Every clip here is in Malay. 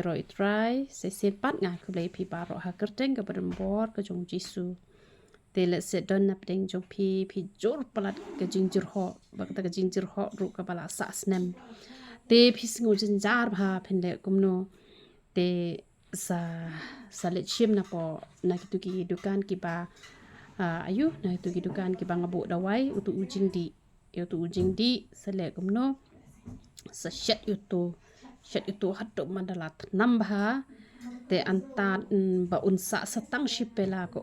rồi try sẽ xem bắt ngài cứ lấy pi bà rồi ha cứ tránh cái bận bọt cái trong Giêsu để lại sẽ đơn nạp đến trong pi jor palat cái jyrhoh bác ta cái jyrhoh ru cái bala sas nem để pi singu jinjar bah pen lệ cũng no để sa lệ chim na po na kitu ki dukan ki ba ayu na kitu ki dukan ki ba ngabu dawai utu ujing di sa lệ cũng no sa shet itu hato mandala nambah te anta ba unsa satang shipela ko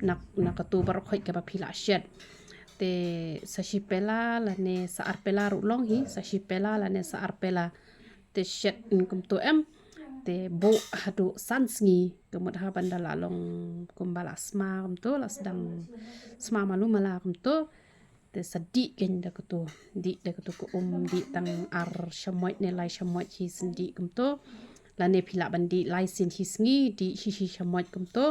nak tu bar khoi ka ba phila shet te sa shipela la ne sa arpela ru long hi sa shipela la ne sa arpela te shet kum to te bo hadu sansngi kemut ha bandala long kumbala sma kum to la sedang sma malu mala kum to te sadi ken da kutu di da kutu ko di tang ar shamoit ne lai shamoit hi sendi kum to la ne phila bandi lai sin hi sngi di hi shamoit kum to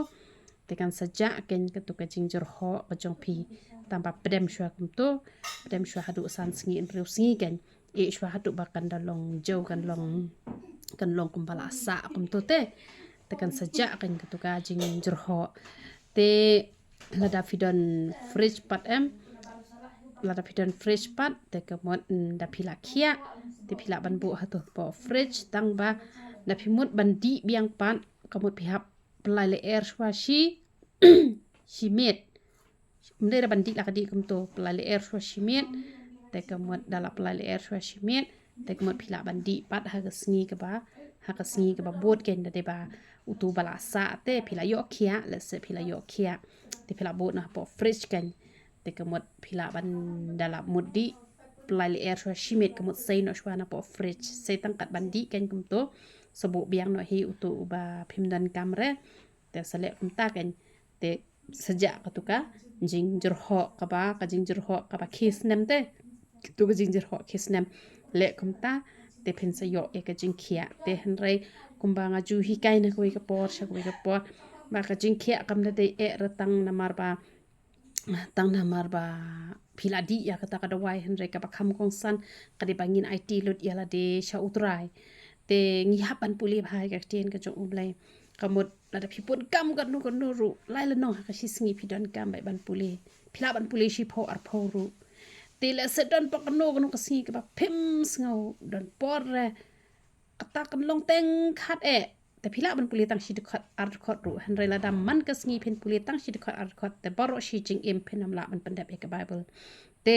te kan saja ken kutu ka jyrhoh ka jong phi tamba pedem shwa kum to pedem shwa hadu san sngi in riu sngi ken e shwa hadu bakan da long jau kan long kumbala sa kum to te kan saja ken kutu ka jyrhoh te lada fidon fridge pat lada pidon fridge pat te kemot da pila kia te pila ban bu hatu po fridge tang ba da pimut bandi biang pat kemot pihap pelai le air swashi shimet mde da bandi la kadi kemto pelai le air swashimet te kemot dala pelai le air swashimet te kemot pila bandi pat ha kesngi ke ba bot ken da de ba utu bala sa te pila yo kia le se pila yo kia te pila bot na po fridge ken te kemut pila ban dalam mudi pelai le air shimet kemut sei no shwana po fridge sei tangkat bandi ken kumto sebu biang no hi utu ba pimdan kamre te sele kumta ken te sejak katuka jyrhoh ka jyrhoh ka ba kis nem te tu ka jyrhoh kis nem le kumta te pin sayo e ka kia te henrei kumbanga ju hi kai na koi ka por sha koi ka por ba ka kia kam na te e ratang namar ba tang namar ba phila di ya kata ka Dawai henrei ka pakham kongsan ka de bangin IT lut ya la de sha utrai te ngi hapan puli bhai ka ten ka jong umlai kamut la da phipun kam ka nu ru lai la no ka shi sngi phidon kam bai ban puli shi pho ar pho ru te la se don pa no ka sngi ka ba phim sngo don por re kata kan long teng khat e te phila ban puli tang shi dikhat ar khot ru henrei la dam man ka sngi phin puli tang shi dikhat ar khot te baro shi jing em phenam la ban pandap e ka bible te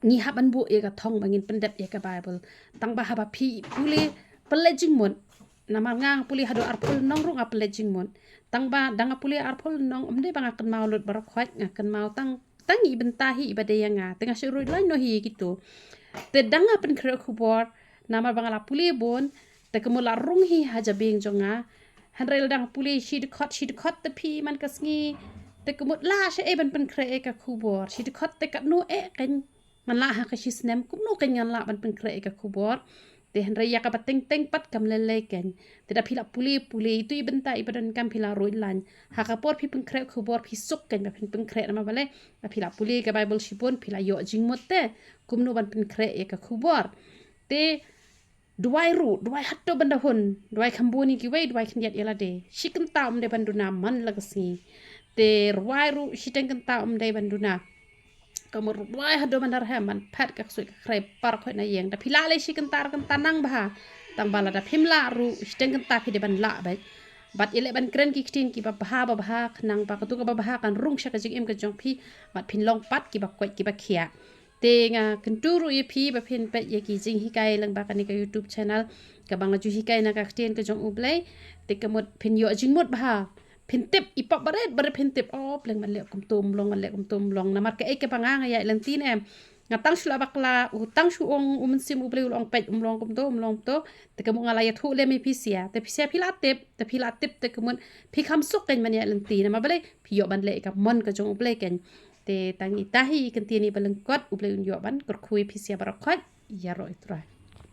ngi haban bu e ka thong bangin pandap e ka bible tang ba haba phi puli pledging mon namar ngang puli hado ar phul nong ru nga pledging mon tang ba danga puli ar phul nong umde banga kan mau lut bar khot nga kan mau tang i bentahi ibade nga tengah syurui lain no hi gitu te danga pen kre khubor namar banga la puli bon te kemula rung hi haja beng jonga hanrel dang puli shi de khot te phi man ka sngi te kemut la she e ban pen kre e ka khubor shi de khot te ka no e kan man la ha ka shi snem kum no kan yan la ban pen kre e ka khubor te hanrel ya ka teng pat kam le ken te da phila puli tu ibenta ibadan kam phila roi lan ha ka por phi pen kre khubor phi suk ken ba pen kre na ma bale da phila puli ka bible shi bon phila yo jing mot te kum no ban pen kre e ka khubor te Dawai hatto banda hun Dawai khambuni ki wei Dawai khndiat yala de shikan ta de banduna man lagasi te Dawai ru shiteng kan ta de banduna kamur Dawai hado bandar haman phat ka sui ka khrei par khoi na yeng da phila le shikan tar kan tanang bha tang bala da phimla ru shiteng kan ta phi de ban la bai bat ile ban kren ki ktin ki ba khnang ba ka tu ka ba kan rung sha ka jing em ka jong phi bat phin long pat ki ba koi ki ba khia tenga kenturu ye phi ba phin pe ye ki jing hi kai lang ba kan ka YouTube channel ka banga ju hi kai na ka ten ka jong ublai te ka mot phin yo jing mot ba phin tip ipap baret bar phin tip op lang man le kum tum long na mar ka e ka banga nga ya lang tin em nga tang shula bakla u tang shu ong sim ublai long pet long kum to te ka mo nga la ya thu le mi pisia te pisia phila tip te ka mot phi kham suk ken man ya lang tin ma bale phi yo ban le ka mon ka jong ublai ken te tangi tahi kentini balengkot ublai unyo ban korkhui pisia barakot ya roi trai